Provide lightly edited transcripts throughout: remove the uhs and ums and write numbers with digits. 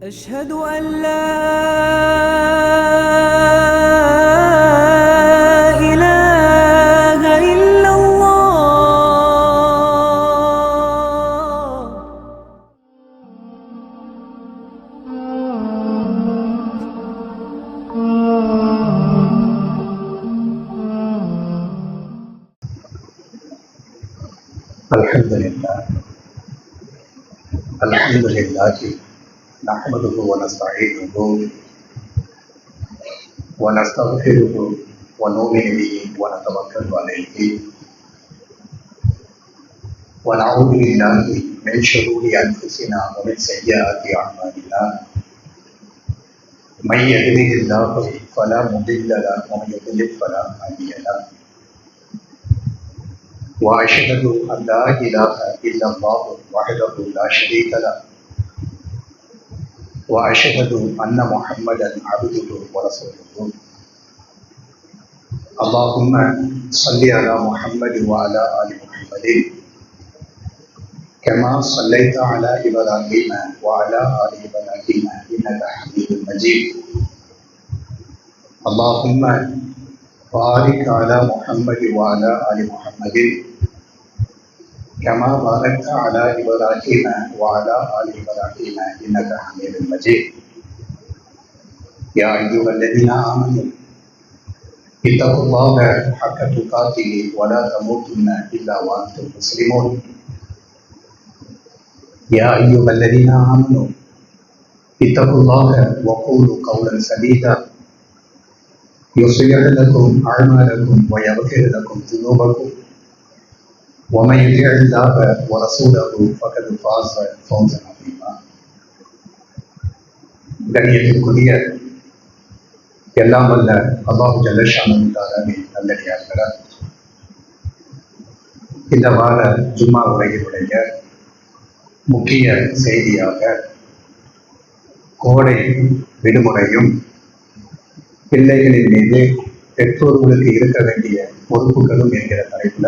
أشهد أن لا إله إلا الله. الحمد لله نحمده ونستعينه ونستغفره ونؤمن به ونتوكل عليه ونعوذ بالله من شرور انفسنا ومن سيئات اعمالنا من يهده الله فلا مضل له ومن يضلل فلا هادي له واشهد ان لا اله الا الله وحده لا شريك له وأشهد أن محمدا عبده ورسوله. اللهم صل على محمد وعلى آل محمد كما صليت على إبراهيم وعلى آل إبراهيم إنك حميد مجيد. اللهم بارك على محمد وعلى آل محمد كما باركت على إبراهيم وعلى آل إبراهيم إنك حميد مجيد. يا أيها الذين آمنوا اتقوا الله حق تقاته ولا تموتن إلا وأنتم مسلمون. يا أيها الذين آمنوا اتقوا الله وقولوا قولا سديدا يصلح لكم أعمالكم ويغفر لكم ذنوبكم ومن يطع الله ورسوله فقد فاز فوزا عظيما. கண்ணியத்திற்குரிய எல்லாம் வல்ல அல்லாஹ் ஜல்லஷானஹு தஆலாவின் நல்லடியார்களே, இந்த வார ஜும்மா உரையினுடைய முக்கிய செய்தியாக கோடை விடுமுறையும் பிள்ளைகளின் மீது பெற்றோர்களுக்கு இருக்க வேண்டிய பொறுப்புகளும் என்கிற தலைப்புல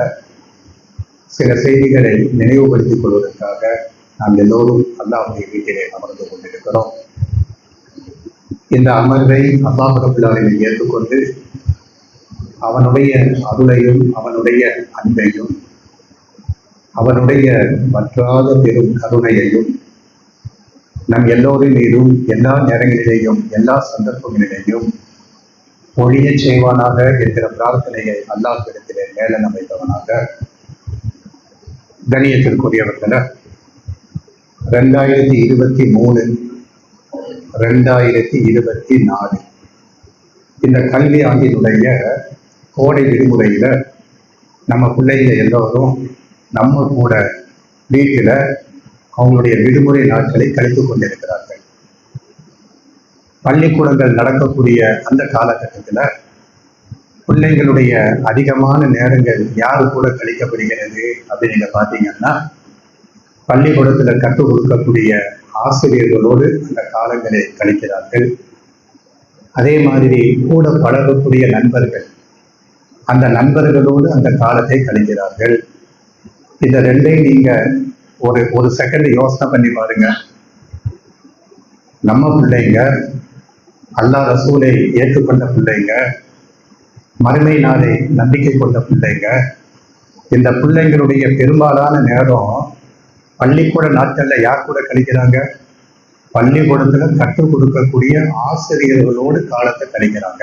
சில செய்திகளை நினைவுபடுத்திக் கொள்வதற்காக நாம் எல்லோரும் அல்லாஹ்வுடைய வீட்டிலே அமர்ந்து கொண்டிருக்கிறோம். இந்த அமர்வை அல்லாஹ் ரப்பல் ஆலமீன் ஏற்றுக்கொண்டு அவனுடைய அருளையும் அவனுடைய அன்பையும் அவனுடைய வற்றாத பெரும் கருணையையும் நம் எல்லோரின் மீதும் எல்லா நேரங்களிலேயும் எல்லா சந்தர்ப்பங்களிலேயும் ஒழிய செய்வானாக என்கிற பிரார்த்தனையை அல்லாஹ்விடத்திலே மேலன் அமைத்தவனாக. கண்ணியத்திற்குரியவர்கள, 2023 2024 இந்த கல்வி ஆண்டினுடைய கோடை விடுமுறையில நம்ம பிள்ளைங்க எல்லோரும் நம்ம கூட வீட்டில் அவங்களுடைய விடுமுறை நாட்களை கழித்துக் கொண்டிருக்கிறார்கள். பள்ளிக்கூடங்கள் நடக்கக்கூடிய அந்த காலகட்டத்தில் பிள்ளைங்களுடைய அதிகமான நேரங்கள் யாரு கூட கழிக்கப்படுகிறது அப்படின்னு நீங்க பார்த்தீங்கன்னா, பள்ளிக்கூடத்தில் கற்றுக் கொடுக்கக்கூடிய ஆசிரியர்களோடு அந்த காலங்களை கழிக்கிறார்கள். அதே மாதிரி கூட பழகக்கூடிய நண்பர்கள், அந்த நண்பர்களோடு அந்த காலத்தை கழிக்கிறார்கள். இந்த ரெண்டையும் நீங்க ஒரு செகண்ட் யோசனை பண்ணி பாருங்க. நம்ம பிள்ளைங்க அல்லாஹ் ரசூலை ஏற்றுக்கொண்ட பிள்ளைங்க, மறுமை நாளை நம்பிக்கை கொண்ட பிள்ளைங்க, இந்த பிள்ளைங்களுடைய பெரும்பாலான நேரம் பள்ளிக்கூட நாட்கள்ல யார் கூட கழிக்கிறாங்க? பள்ளிக்கூடத்துல கற்றுக் கொடுக்கக்கூடிய ஆசிரியர்களோடு காலத்தை கழிக்கிறாங்க.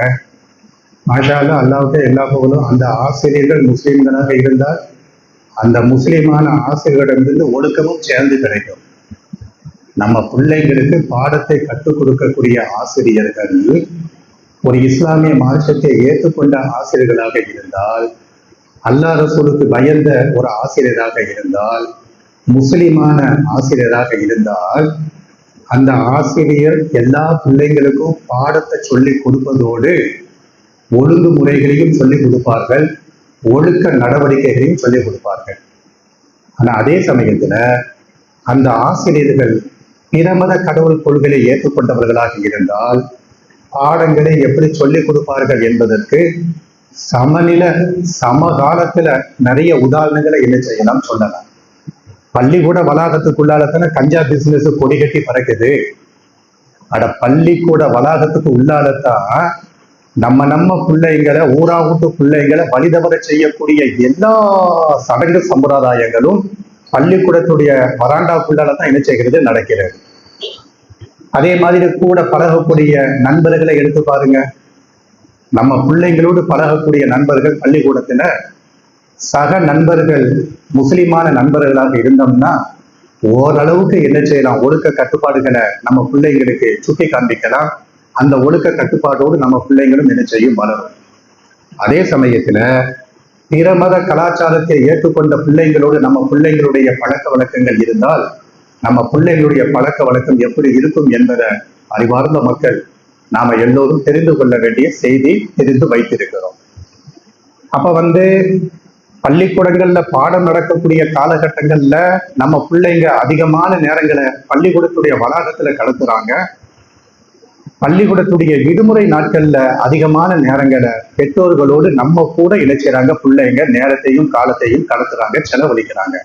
மாஷா அல்லாஹ், அல்லாஹ்வுக்கு எல்லா புகழும். அந்த ஆசிரியர்கள் முஸ்லிம்களாக இருந்தால் அந்த முஸ்லிமான ஆசிரியர்களிடமிருந்து ஒழுக்கமும் சேர்ந்து கிடைக்கும். நம்ம பிள்ளைங்களுக்கு பாடத்தை கற்றுக் கொடுக்கக்கூடிய ஆசிரியர்கள் ஒரு இஸ்லாமிய மார்க்கத்தை ஏற்றுக்கொண்ட ஆசிரியர்களாக இருந்தால், அல்லாஹ் ரசூலுக்கு பயந்த ஒரு ஆசிரியராக இருந்தால், முஸ்லிமான ஆசிரியராக இருந்தால், அந்த ஆசிரியர் எல்லா பிள்ளைங்களுக்கும் பாடத்தை சொல்லி கொடுப்பதோடு ஒழுங்குமுறைகளையும் சொல்லிக் கொடுப்பார்கள், ஒழுக்க நடவடிக்கைகளையும் சொல்லிக் கொடுப்பார்கள். ஆனா அதே சமயத்துல அந்த ஆசிரியர்கள் பிரமத கடவுள் கொள்கையை ஏற்றுக்கொண்டவர்களாக இருந்தால் பாடங்களை எப்படி சொல்லிக் கொடுப்பார்கள் என்பதற்கு சமகாலத்துல நிறைய உதாரணங்களை என்ன செய்யலாம் சொல்லலாம். பள்ளிக்கூட வளாகத்துக்குள்ளால தானே கஞ்சா பிசினஸ் கொடி கட்டி பறக்குது. அட பள்ளிக்கூட வளாகத்துக்கு உள்ளாலத்தான் நம்ம பிள்ளைங்களை ஊரா விட்டு பிள்ளைங்களை வழிதவர செய்யக்கூடிய எல்லா சடங்கு சம்பிரதாயங்களும் பள்ளிக்கூடத்துடைய வராண்டாக்குள்ளால தான் என்ன செய்கிறது நடக்கிறது. அதே மாதிரி கூட பழகக்கூடிய நண்பர்களை எடுத்து பாருங்க. நம்ம பிள்ளைங்களோடு பழகக்கூடிய நண்பர்கள் பள்ளிக்கூடத்துல சக நண்பர்கள் முஸ்லிமான நண்பர்களாக இருந்தோம்னா ஓரளவுக்கு என்ன செய்யலாம், ஒழுக்க கட்டுப்பாடுகளை நம்ம பிள்ளைங்களுக்கு சுட்டி காண்பிக்கலாம். அந்த ஒழுக்க கட்டுப்பாட்டோடு நம்ம பிள்ளைங்களும் என்ன செய்யும், வளரும். அதே சமயத்துல பிற மத கலாச்சாரத்தை ஏற்றுக்கொண்ட பிள்ளைங்களோடு நம்ம பிள்ளைங்களுடைய பழக்க வழக்கங்கள் இருந்தால் நம்ம பிள்ளைகளுடைய பழக்க வழக்கம் எப்படி இருக்கும் என்பதை அறிவார்ந்த மக்கள் நாம எல்லோரும் தெரிந்து கொள்ள வேண்டிய செய்தி தெரிந்து வைத்திருக்கிறோம். அப்ப பள்ளிக்கூடங்கள்ல பாடம் நடக்கக்கூடிய காலகட்டங்கள்ல நம்ம பிள்ளைங்க அதிகமான நேரங்களை பள்ளிக்கூடத்துடைய வளாகத்துல கடத்துறாங்க. பள்ளிக்கூடத்துடைய விடுமுறை நாட்கள்ல அதிகமான நேரங்களை பெற்றோர்களோடு நம்ம கூட இணைச்சாங்க. பிள்ளைங்க நேரத்தையும் காலத்தையும் கடத்துறாங்க, செலவழிக்கிறாங்க.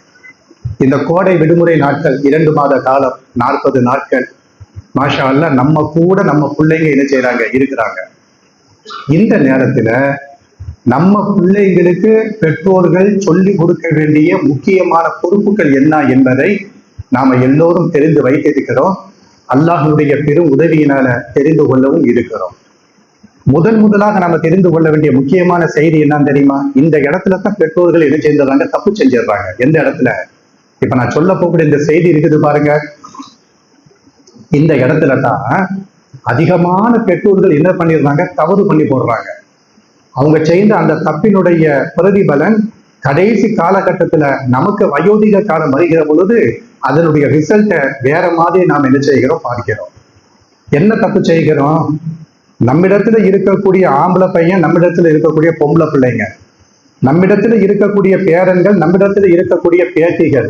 இந்த கோடை விடுமுறை நாட்கள் 2 மாத காலம் 40 நாட்கள் மாஷா அல்லா நம்ம கூட நம்ம பிள்ளைங்க என்ன செய்யறாங்க, இருக்கிறாங்க. இந்த நேரத்துல நம்ம பிள்ளைங்களுக்கு பெற்றோர்கள் சொல்லி கொடுக்க வேண்டிய முக்கியமான பொறுப்புகள் என்ன என்பதை நாம எல்லோரும் தெரிந்து வைத்திருக்கிறோம். அல்லாஹ்வுடைய பெரும் உதவியினால தெரிந்து கொள்ளவும் இருக்கிறோம். முதலாக நாம தெரிந்து கொள்ள வேண்டிய முக்கியமான செய்தி என்னன்னு தெரியுமா? இந்த இடத்துல தான் பெற்றோர்கள் என்ன செஞ்சிடறாங்க, தப்பு செஞ்சிடறாங்க. எந்த இடத்துல? இப்ப நான் சொல்ல போகக்கூடிய இந்த செய்தி இருக்குது பாருங்க. இந்த இடத்துல தான் அதிகமான பெற்றோர்கள் என்ன பண்ணிடுறாங்க, தவறு பண்ணி போடுறாங்க. அவங்க செய்த அந்த தப்பினுடைய பிரதிபலன் கடைசி காலகட்டத்துல நமக்கு வயோதிக காலம் வருகிற பொழுது அதனுடைய ரிசல்ட்டை வேற மாதிரி நாம் என்ன செய்கிறோம், பார்க்கிறோம். என்ன தப்பு செய்கிறோம்? நம்மிடத்துல இருக்கக்கூடிய ஆம்பளை பையன், நம்மிடத்துல இருக்கக்கூடிய பொம்பளை பிள்ளைங்க, நம்மிடத்துல இருக்கக்கூடிய பேரன்கள், நம்மிடத்துல இருக்கக்கூடிய பேத்திகள்,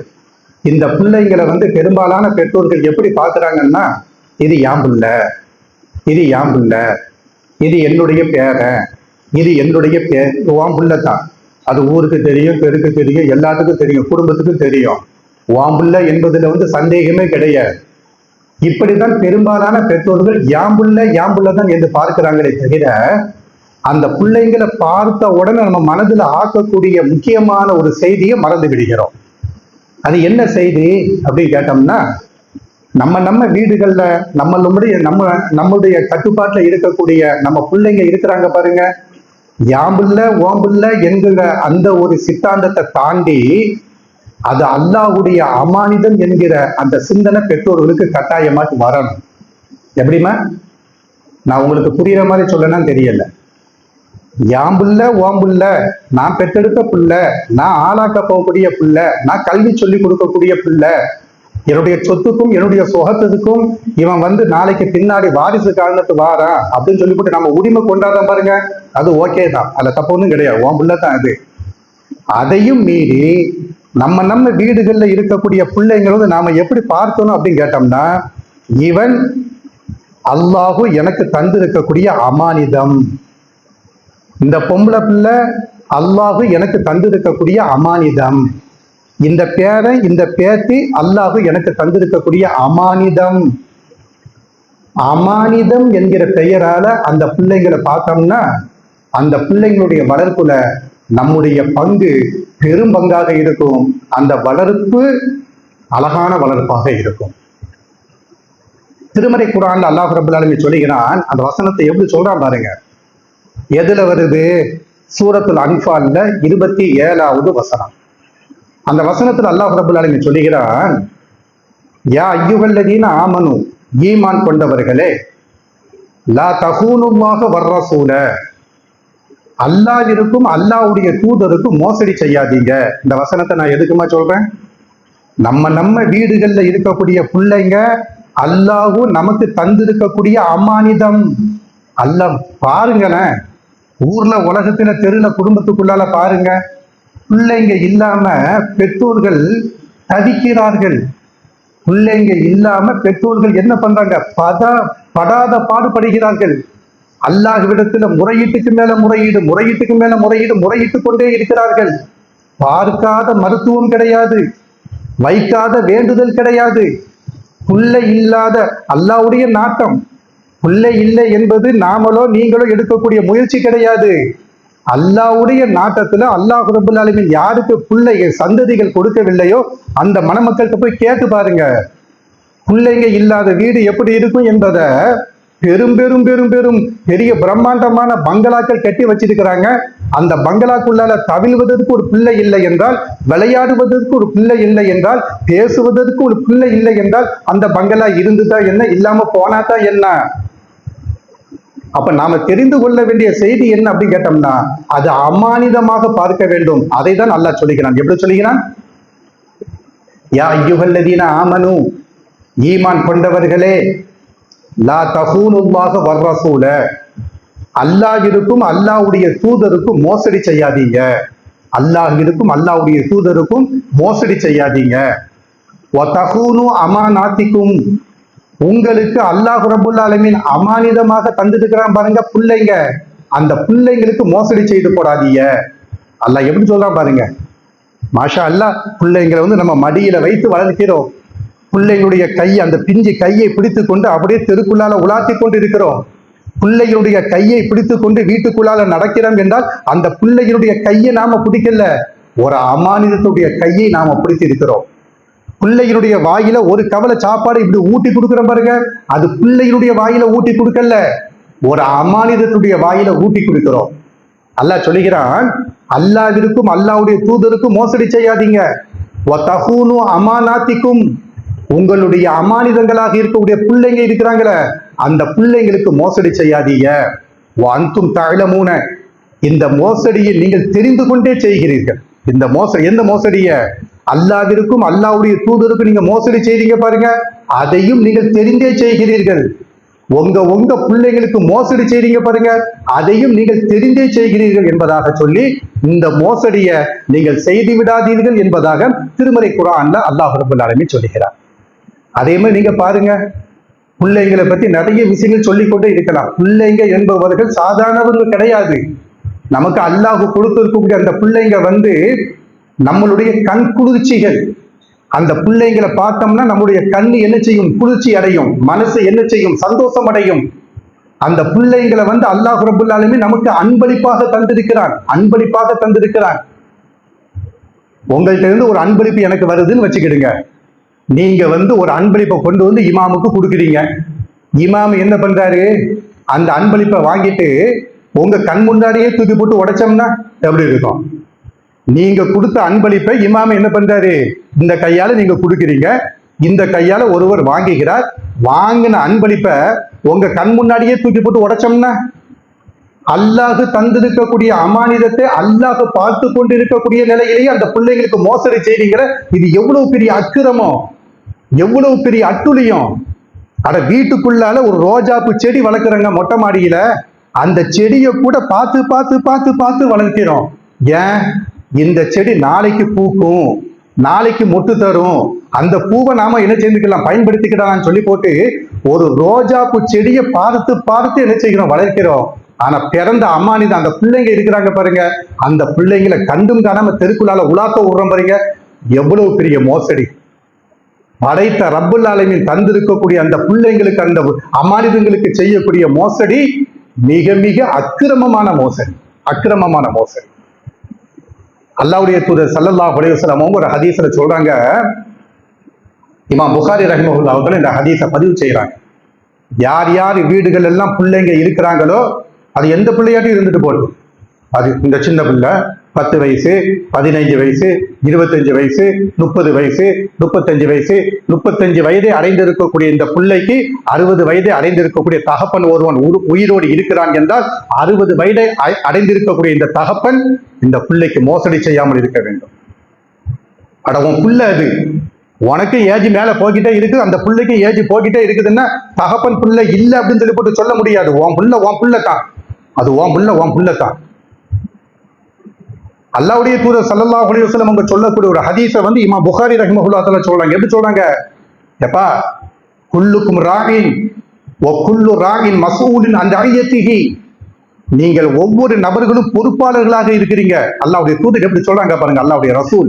இந்த பிள்ளைங்களை பெரும்பாலான பெற்றோர்கள் எப்படி பார்க்கறாங்கன்னா, இது யாம் பிள்ளை, இது யாம் பிள்ளை, இது என்னுடைய பேரன், இது என்னுடைய உன் பிள்ளை தான். அது ஊருக்கு தெரியும், பெருக்கு தெரியும், எல்லாத்துக்கும் தெரியும், குடும்பத்துக்கும் தெரியும். உன் பிள்ளை என்பதுல சந்தேகமே கிடையாது. இப்படிதான் பெரும்பாலான பெற்றோர்கள் யாம்புள்ள தான் என்று பார்க்கிறாங்களே தவிர அந்த பிள்ளைங்களை பார்த்த உடனே நம்ம மனதில் ஆக்கக்கூடிய முக்கியமான ஒரு செய்தியை மறந்து விடுகிறோம். அது என்ன செய்தி அப்படின்னு கேட்டோம்னா, நம்ம வீடுகள்ல நம்முடைய கட்டுப்பாட்டுல இருக்கக்கூடிய நம்ம பிள்ளைங்க இருக்கிறாங்க பாருங்க. யாம்புள்ள ஓம்புள்ள என்கிற அந்த ஒரு சித்தாந்தத்தை தாண்டி அது அல்லாஹ்வுடைய அமானிதம் என்கிற அந்த சிந்தனை பெற்றோர்களுக்கு கட்டாயமாட்டு வரணும். எப்படிமா நான் உங்களுக்கு புரியுற மாதிரி சொல்லணும்னு தெரியல. யாம்புள்ள ஓம்புள்ள, நான் பெற்றெடுத்த பிள்ளை, நான் ஆளாக்க போகக்கூடிய பிள்ளை, நான் கல்வி சொல்லி கொடுக்கக்கூடிய பிள்ளை, என்னுடைய சொத்துக்கும் என்னுடைய சுகத்துக்கும் இவன் நாளைக்கு பின்னாடி வாரிசு காரணத்து வாரான் அப்படின்னு சொல்லிவிட்டு நம்ம உரிமை கொண்டாதான் பாருங்க, அது ஓகே தான், அதுல தப்பு ஒன்றும் கிடையாது, உன் பிள்ளை தான் அது. அதையும் மீறி நம்ம வீடுகள்ல இருக்கக்கூடிய பிள்ளைங்களோடு நாம எப்படி பார்க்கணும் அப்படின்னு கேட்டோம்னா, இவன் அல்லாஹு எனக்கு தந்திருக்கக்கூடிய அமானிதம். இந்த பொம்பளை பிள்ளை அல்லாஹு எனக்கு தந்திருக்கக்கூடிய அமானிதம். இந்த பேரன் இந்த பேத்தி அல்லாஹு எனக்கு தந்திருக்கக்கூடிய அமானிதம். அமானிதம் என்கிற பெயரால அந்த பிள்ளைங்களை பார்த்தோம்னா அந்த பிள்ளைங்களுடைய வளர்ப்புல நம்முடைய பங்கு பெரும் பங்காக இருக்கும். அந்த வளர்ப்பு அழகான வளர்ப்பாக இருக்கும். திருமறை குர்ஆன்ல அல்லாஹ் ரப்பல் ஆலமீன் சொல்லுகிறான். அந்த வசனத்தை எப்படி சொல்றான் பாருங்க. எதுல வருது? சூரத்துல் அன்ஃபால்ல 27வது வசனம். அந்த வசனத்துல அல்லாஹ் ரப்பல் ஆலமீன் சொல்லுகிறான், யா அய்யுஹல்லதீன ஆமனு, ஈமான் கொண்டவர்களே, லா தகூனுல்லாஹ வர்ரசூல, அல்லாஹ்விற்கும் அல்லாஹ்வுடைய தூதருக்கும் மோசடி செய்யாதீங்க. இந்த வசனத்தை நான் எதுக்குமா சொல்றேன்? நம்ம வீடுகள்ல இருக்கக்கூடிய பிள்ளைங்க அல்லாஹ் நமக்கு தந்திருக்கக்கூடிய அமானிதம். அல்லாஹ் பாருங்களேன், ஊர்ல உலகத்துல தெருல குடும்பத்துக்குள்ளால பாருங்க, பிள்ளைங்க இல்லாம பெற்றோர்கள் தவிக்கிறார்கள். பிள்ளைங்க இல்லாம பெற்றோர்கள் என்ன பண்றாங்க? படாத பாடுபடுகிறார்கள். அல்லாஹ்விடத்துல முறையீட்டுக்கு மேல முறையீடு, முறையீட்டுக்கு மேல முறையீடு, முறையிட்டு கொண்டே இருக்கிறார்கள். பார்க்காத மருத்துவம் கிடையாது, வைக்காத வேண்டுதல் கிடையாது. புள்ளை இல்லாத அல்லாஹ்வுடைய நாட்டம். புள்ளை இல்லை என்பது நாமளோ நீங்களோ எடுக்கக்கூடிய முயற்சி கிடையாது. அல்லாஹ்வுடைய நாட்டத்துல அல்லாஹ் ரப்பல் ஆலமீன் யாருக்கு பிள்ளைகள் சந்ததிகள் கொடுக்கவில்லையோ அந்த மணமக்கள்கிட்ட போய் கேட்டு பாருங்க. பிள்ளைங்க இல்லாத வீடு எப்படி இருக்கும் என்பதை பெரும் பெரும் பெரும் பெரும் பெரிய பிரம்மாண்டமான பங்களாக்கள் கட்டி வச்சிருக்கிறாங்க. அந்த பங்களாக்குள்ளால தவிழ்வதற்கு ஒரு பிள்ளை இல்லை என்றால், விளையாடுவதற்கு ஒரு பிள்ளை இல்லை என்றால், பேசுவதற்கு ஒரு பிள்ளை இல்லை என்றால் அந்த பங்களா இருந்துதா என்ன, இல்லாம போனாதான் என்ன? அப்ப நாம தெரிந்து கொள்ள வேண்டிய செய்தி என்ன அப்படின்னு கேட்டோம்னா, அது அமானிதமாக பார்க்க வேண்டும். அதை தான் அல்லாஹ் சொல்லுகிறான். எப்படி சொல்லுகிறான்? யா அய்யுஹல்லதீன ஆமனு, ஈமான் கொண்டவர்களே, லா தஹூனுல்லாஹ வர்ரசூல, அல்லாஹ்விற்கும் அல்லாஹ்வுடைய தூதருக்கும் மோசடி செய்யாதீங்க. அல்லாஹ்விற்கும் அல்லாஹ்வுடைய தூதருக்கும் மோசடி செய்யாதீங்க. வதஹூனு அமானாத்திக்கும், உங்களுக்கு அல்லாஹ் ரப்பல் ஆலமீன் அமானிதமாக தந்துட்டுக்கிறான் பாருங்க பிள்ளைங்க, அந்த பிள்ளைங்களுக்கு மோசடி செய்து போடாதீங்க. அல்லாஹ் எப்படி சொல்றான் பாருங்க. மாஷா அல்லாஹ், பிள்ளைங்களை நம்ம மடியில வைத்து வளர்க்கிறோம். பிள்ளைகளுடைய கை, அந்த பிஞ்சு கையை பிடித்து கொண்டு அப்படியே தெருக்குள்ளால உலாத்தி கொண்டு இருக்கிறோம். பிள்ளைகளுடைய கையை பிடித்து கொண்டு வீட்டுக்குள்ளால நடக்கிறோம் என்றால் அந்த பிள்ளைகளுடைய கையை நாம பிடிக்கல, ஒரு அமானிதத்துடைய கையை நாம பிடித்து இருக்கிறோம். பிள்ளைகளுடைய வாயில ஒரு கவலை சாப்பாடு இப்படி ஊட்டி கொடுக்குறோம் பாருங்க, அது பிள்ளைகளுடைய வாயில ஊட்டி கொடுக்கல, ஒரு அமானிதத்துடைய வாயில ஊட்டி கொடுக்கிறோம். அல்லாஹ் சொல்லுகிறான், அல்லாஹ்விற்கும் அல்லாஹ்வுடைய தூதருக்கும் மோசடி செய்யாதீங்க. வதஹூனு அமானாத்திக்கும், உங்களுடைய அமானிதங்களாக இருக்கக்கூடிய பிள்ளைங்க இருக்கிறாங்களே அந்த பிள்ளைங்களுக்கு மோசடி செய்யாதீங்க. அன்தும் தஅலமூன, இந்த மோசடியை நீங்கள் தெரிந்து கொண்டே செய்கிறீர்கள். இந்த மோசடி, எந்த மோசடிய? அல்லாஹ்விற்கும் அல்லாஹ்வுடைய தூதருக்கும் நீங்க மோசடி செய்றீங்க பாருங்க, அதையும் நீங்கள் தெரிந்தே செய்கிறீர்கள். உங்க பிள்ளைங்களுக்கு மோசடி செய்றீங்க பாருங்க, அதையும் நீங்கள் தெரிந்தே செய்கிறீர்கள் என்பதாக சொல்லி இந்த மோசடிய நீங்கள் செய்து விடாதீர்கள் என்பதாக திருமறை குர்ஆன்ல அல்லாஹ் ரப்பல் ஆலமீன் சொல்லுகிறார். அதே மாதிரி நீங்க பாருங்க, பிள்ளைங்களை பத்தி நிறைய விஷயங்கள் சொல்லிக்கொண்டே இருக்கலாம். பிள்ளைங்க என்பவர்கள் சாதாரணவர்கள் கிடையாது. நமக்கு அல்லாஹ் கொடுத்திருக்கக்கூடிய அந்த பிள்ளைங்க நம்மளுடைய கண் குளிர்ச்சிகள். அந்த பிள்ளைங்களை பார்த்தோம்னா நம்முடைய கண்ணு என்ன செய்யும்? குளிர்ச்சி அடையும். மனசு என்ன செய்யும்? சந்தோஷம் அடையும். அந்த பிள்ளைங்களை அல்லாஹ் ரப்பல் ஆலமீன் நமக்கு அன்பளிப்பாக தந்திருக்கிறான். அன்பளிப்பாக தந்திருக்கிறான். உங்கள்கிட்ட இருந்து ஒரு அன்பளிப்பு எனக்கு வருதுன்னு வச்சுக்கிடுங்க. நீங்க ஒரு அன்பளிப்பை கொண்டு இமாமுக்கு கொடுக்குறீங்க. இமாம் என்ன பண்றாரு? அந்த அன்பளிப்பை வாங்கிட்டு உங்க கண் முன்னாடியே தூக்கி போட்டு உடைச்சோம்னா எப்படி இருக்கும்? நீங்க கொடுத்த அன்பளிப்பை இமாம் என்ன பண்றாரு? இந்த கையால நீங்க கொடுக்குறீங்க, இந்த கையால ஒருவர் வாங்குகிறார். வாங்கின அன்பளிப்பை உங்க கண் முன்னாடியே தூக்கி போட்டு உடைச்சோம்னா, அல்லாஹ் தந்திருக்கக்கூடிய அமானிதத்தை அல்லாஹ் பார்த்து கொண்டு இருக்கக்கூடிய நிலையிலேயே அந்த பிள்ளைங்களுக்கு மோசடி செய்றீங்கிற, இது எவ்வளவு பெரிய அக்கிரமம், எவ்வளவு பெரிய அட்டுழியம். அட, வீட்டுக்குள்ளால ஒரு ரோஜாப்பு செடி வளர்க்குறங்க மொட்டை மாடியில, அந்த செடியை கூட பார்த்து பார்த்து பார்த்து பார்த்து வளர்க்கிறோம். ஏன்? இந்த செடி நாளைக்கு பூக்கும், நாளைக்கு மொட்டு தரும், அந்த பூவை நாம என்ன செஞ்சுக்கலாம், பயன்படுத்திக்கிடலாம்னு சொல்லி போட்டு ஒரு ரோஜாப்பு செடியை பார்த்து பார்த்து என்ன செய்கிறோம்? வளர்க்கிறோம். ஆனா பிறந்த அம்மானிதான் அந்த பிள்ளைங்க இருக்கிறாங்க பாருங்க, அந்த பிள்ளைங்களை கண்டும் காணாம தெருக்குள்ளால உலாக்க விடுறோம் பாருங்க. எவ்வளவு பெரிய மோசடி! படைத்த ரப்பல் ஆலமீன் தந்திருக்கக்கூடிய அந்த பிள்ளைங்களுக்கு, அந்த அமானிதங்களுக்கு செய்யக்கூடிய மோசடி மிக மிக அக்கிரமமான மோசடி, அக்கிரமமான மோசடி. அல்லாஹ்வுடைய தூதர் ஸல்லல்லாஹு அலைஹி வஸல்லம் ஒரு ஹதீஸ்ல சொல்றாங்க, இமாம் புகாரி ரஹ்மத்துல்லாஹி அவர்கள் இந்த ஹதீஸை பதிவு செய்யறாங்க. யார் யார் வீடுகள் எல்லாம் பிள்ளைங்க இருக்கிறாங்களோ, அது எந்த பிள்ளையாட்டும் இருந்துட்டு போடும், அது இந்த சின்ன பிள்ளை 10 வயசு, 15 வயசு, 25 வயசு, 30 வயசு, 35 வயசு, 35 வயதை அடைந்திருக்கக்கூடிய இந்த பிள்ளைக்கு 60 வயதை அடைந்திருக்கக்கூடிய தகப்பன் ஒருவன் உயிரோடு இருக்கிறான் என்றால் 60 வயதை அடைந்திருக்கக்கூடிய இந்த தகப்பன் இந்த பிள்ளைக்கு மோசடி செய்யாமல் இருக்க வேண்டும். அட, உன் பிள்ளை அது, உனக்கு ஏஜ் மேல போய்கிட்டே இருக்கு, அந்த பிள்ளைக்கு ஏஜ் போய்கிட்டே இருக்குதுன்னா தகப்பன் பிள்ளை இல்லை அப்படின்னு சொல்லி போட்டு சொல்ல முடியாது. உன் பிள்ளை தான் அது, உன் பிள்ளை தான். அல்லாஹ்வுடைய தூதர் ஸல்லல்லாஹு அலைஹி வஸல்லம் அவங்க சொல்லக்கூடிய ஒரு ஹதீஸை இமாம் புகாரி ரஹ்மத்துல்லாஹி தஆலா சொல்றாங்க. எப்படி சொல்றாங்க? எப்பா, குல்லுக்கும் ராயின் வ குல்லு ராயின் மஸ்ஊலின் அன் ரஅய்யத்திஹி, நீங்கள் ஒவ்வொரு நபர்களும் பொறுப்பாளர்களாக இருக்கிறீங்க. அல்லாஹ்வுடைய தூதர் எப்படி சொல்றாங்க பாருங்க, அல்லாஹ்வுடைய ரசூல்,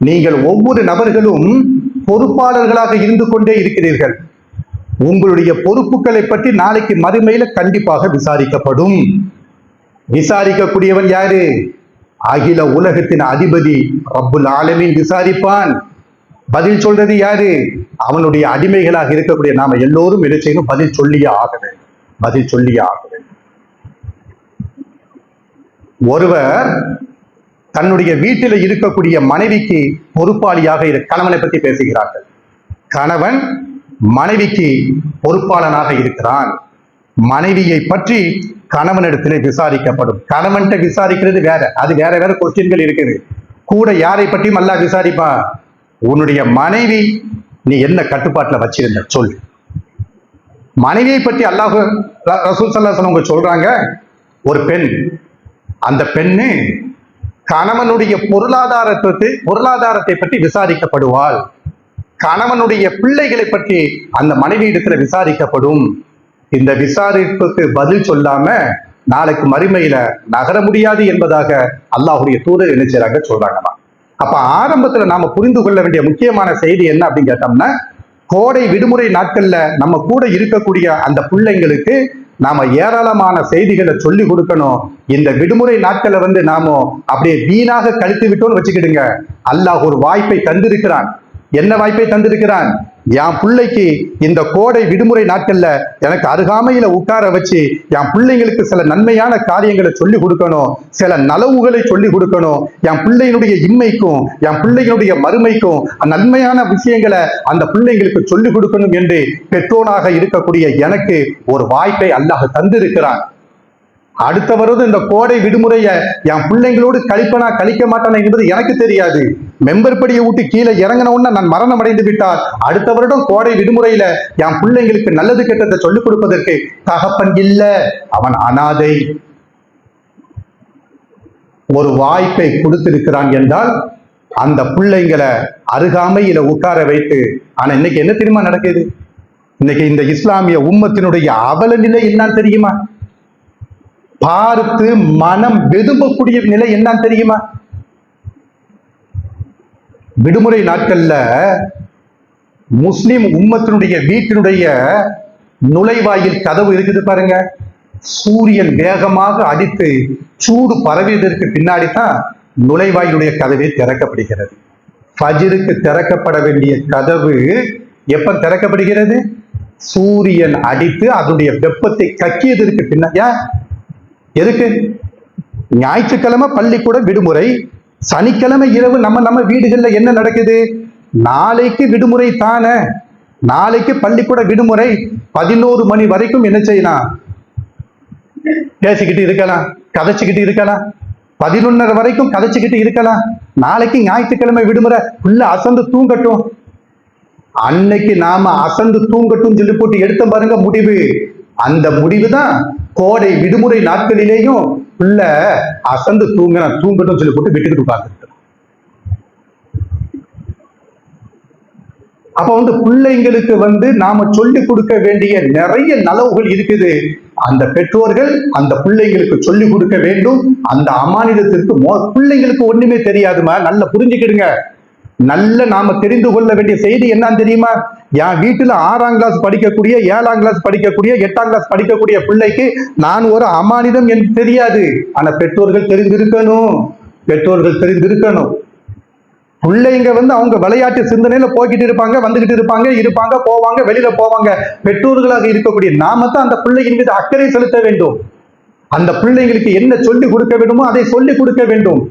நீங்கள் ஒவ்வொரு நபர்களும் பொறுப்பாளர்களாக இருந்து கொண்டே இருக்கிறீர்கள். உங்களுடைய பொறுப்புகளை பற்றி நாளைக்கு மறுமையில கண்டிப்பாக விசாரிக்கப்படும். விசாரிக்கக்கூடியவன் யாரு? அகில உலகத்தின் அதிபதி ரப்புல் ஆலமீன் விசாரிப்பான். பதில் சொல்றது யாரு? அவனுடைய அடிமைகளாக இருக்கக்கூடிய நாம எல்லோரும் என்ன செய்யணும்? பதில் சொல்லியே ஆக வேண்டும். பதில் சொல்லியே ஆக வேண்டும். ஒருவர் தன்னுடைய வீட்டில் இருக்கக்கூடிய மனைவிக்கு பொறுப்பாளியாக கணவனை பற்றி பேசுகிறார்கள். கணவன் மனைவிக்கு பொறுப்பாளனாக இருக்கிறான். மனைவியை பற்றி கணவனிடத்திலே விசாரிக்கப்படும். கணவன்கிட்ட விசாரிக்கிறது வேற, அது வேற வேற கொஸ்டின்கள் இருக்குது. கூட யாரை பற்றியும் அல்லாஹ் விசாரிப்பான். உன்னுடைய மனைவி நீ என்ன கட்டுப்பாட்டுல வச்சிருந்த சொல். மனைவியை பற்றி அல்லாஹ் ரசூல் ஸல்லல்லாஹு அலைஹி வஸல்லம் சொல்றாங்க, ஒரு பெண், அந்த பெண்ணு கணவனுடைய பொருளாதாரத்தை பற்றி விசாரிக்கப்படுவாள். கணவனுடைய பிள்ளைகளை பற்றி அந்த மனைவியிடத்துல விசாரிக்கப்படும். இந்த விசாரிப்புக்கு பதில் சொல்லாம நாளைக்கு மறுமையில நகர முடியாது என்பதாக அல்லாஹ்வுடைய தூதர் என்ன செய்றாங்க சொல்றாங்கம்மா. அப்ப ஆரம்பத்துல நாம புரிந்து கொள்ள வேண்டிய முக்கியமான செய்தி என்ன அப்படின்னு கேட்டோம்னா, கோடை விடுமுறை நாட்கள்ல நம்ம கூட இருக்கக்கூடிய அந்த பிள்ளைங்களுக்கு நாம ஏராளமான செய்திகளை சொல்லி கொடுக்கணும். இந்த விடுமுறை நாட்களை நாம அப்படியே வீணாக கழித்து விட்டோம்னு வச்சுக்கிடுங்க. அல்லாஹ் ஒரு வாய்ப்பை தந்திருக்கிறான். என்ன வாய்ப்பை தந்திருக்கிறான்? என் பிள்ளைக்கு இந்த கோடை விடுமுறை நாட்கள்ல எனக்கு அருகாமையில உட்கார வச்சு என் பிள்ளைங்களுக்கு சில நன்மையான காரியங்களை சொல்லி கொடுக்கணும், சில நலவுகளை சொல்லி கொடுக்கணும். என் பிள்ளையினுடைய இம்மைக்கும் என் பிள்ளைகளுடைய மறுமைக்கும் நன்மையான விஷயங்களை அந்த பிள்ளைங்களுக்கு சொல்லி கொடுக்கணும் என்று பெற்றோனாக இருக்கக்கூடிய எனக்கு ஒரு வாய்ப்பை அல்லாஹ் தந்திருக்கிறான். அடுத்த வருடம் இந்த கோடை விடுமுறைய என் பிள்ளைங்களோடு கழிப்பனா கழிக்க மாட்டானா என்பது எனக்கு தெரியாது. மெம்பர் படியை விட்டு கீழே இறங்கின உடனே நான் மரணம் அடைந்து விட்டால் அடுத்த வருடம் கோடை விடுமுறையில என் பிள்ளைங்களுக்கு நல்லது கெட்டதை சொல்லிக் கொடுப்பதற்கு தகப்பன் இல்ல, அவன் அனாதை. ஒரு வாய்ப்பை கொடுத்திருக்கிறான் என்றால் அந்த பிள்ளைங்களை அருகாமையில உட்கார வைத்து. ஆனா இன்னைக்கு என்ன தெரியுமா நடக்குது? இன்னைக்கு இந்த இஸ்லாமிய உம்மத்தினுடைய அவல நிலை என்னன்னு தெரியுமா? பார்த்து மனம் வெதும்பக்கூடிய நிலை என்னன்னு தெரியுமா? விடுமுறை நாட்கள்ல முஸ்லிம் உம்மத்தினுடைய வீட்டினுடைய நுழைவாயில் கதவு இருக்குது பாருங்க, சூரியன் வேகமாக அடித்து சூடு பரவியதற்கு பின்னாடி தான் நுழைவாயிலுடைய கதவே திறக்கப்படுகிறது. ஃபஜ்ருக்கு திறக்கப்பட வேண்டிய கதவு எப்ப திறக்கப்படுகிறது? சூரியன் அடித்து அதனுடைய வெப்பத்தை கக்கியதற்கு பின்னாடி. எதுக்கு? ஞாயிற்றுக்கிழமை பள்ளிக்கூட விடுமுறை, சனிக்கிழமை இரவு நம்ம வீடுகள்ல என்ன நடக்குது? நாளைக்கு விடுமுறை தானே, நாளைக்கு பள்ளிக்கூட விடுமுறை, 11 மணி வரைக்கும் என்ன செய்யலாம்? பேசிக்கிட்டு இருக்கலாம், கதைச்சுக்கிட்டு இருக்கலாம், 11:30 வரைக்கும் கதைச்சுக்கிட்டு இருக்கலாம். நாளைக்கு ஞாயிற்றுக்கிழமை விடுமுறை, உள்ள அசந்து தூங்கட்டும். அன்னைக்கு நாம அசந்து தூங்கட்டும் சொல்லி போட்டு எடுத்த பாருங்க முடிவு. அந்த முடிவு தான் கோடை விடுமுறை நாட்களிலேயும் உள்ள அசந்து தூங்கட்டும் சொல்லி போட்டு விட்டுக்கிட்டு உட்கார்ந்து. அப்ப பிள்ளைங்களுக்கு நாம சொல்லிக் கொடுக்க வேண்டிய நிறைய நலவுகள் இருக்குது. அந்த பெற்றோர்கள் அந்த பிள்ளைங்களுக்கு சொல்லிக் கொடுக்க வேண்டும். அந்த அமானிதத்திற்கு பிள்ளைங்களுக்கு ஒண்ணுமே தெரியாதுமா, நல்லா புரிஞ்சுக்கிடுங்க. நல்ல நாம தெரிந்து கொள்ள வேண்டிய செய்தி என்னன்னு தெரியுமா? என் வீட்டுல 6ஆம் கிளாஸ் படிக்கக்கூடிய, 7ஆம் கிளாஸ் படிக்கக்கூடிய, 8ஆம் கிளாஸ் படிக்கக்கூடிய பிள்ளைக்கு நான் ஒரு அமானிதம் என்று தெரியாது. ஆனா பெற்றோர்கள் தெரிந்திருக்கணும். பெற்றோர்கள் தெரிந்திருக்கணும். பிள்ளைங்க அவங்க விளையாட்டு சிந்தனையில போய்கிட்டு இருப்பாங்க, வந்துகிட்டு இருப்பாங்க, போவாங்க, வெளியில போவாங்க. பெற்றோர்களாக இருக்கக்கூடிய நாம தான் அந்த பிள்ளைகளின் மீது அக்கறை செலுத்த வேண்டும். அந்த பிள்ளைங்களுக்கு என்ன சொல்லி கொடுக்க வேண்டுமோ அதை சொல்லி கொடுக்க வேண்டும்.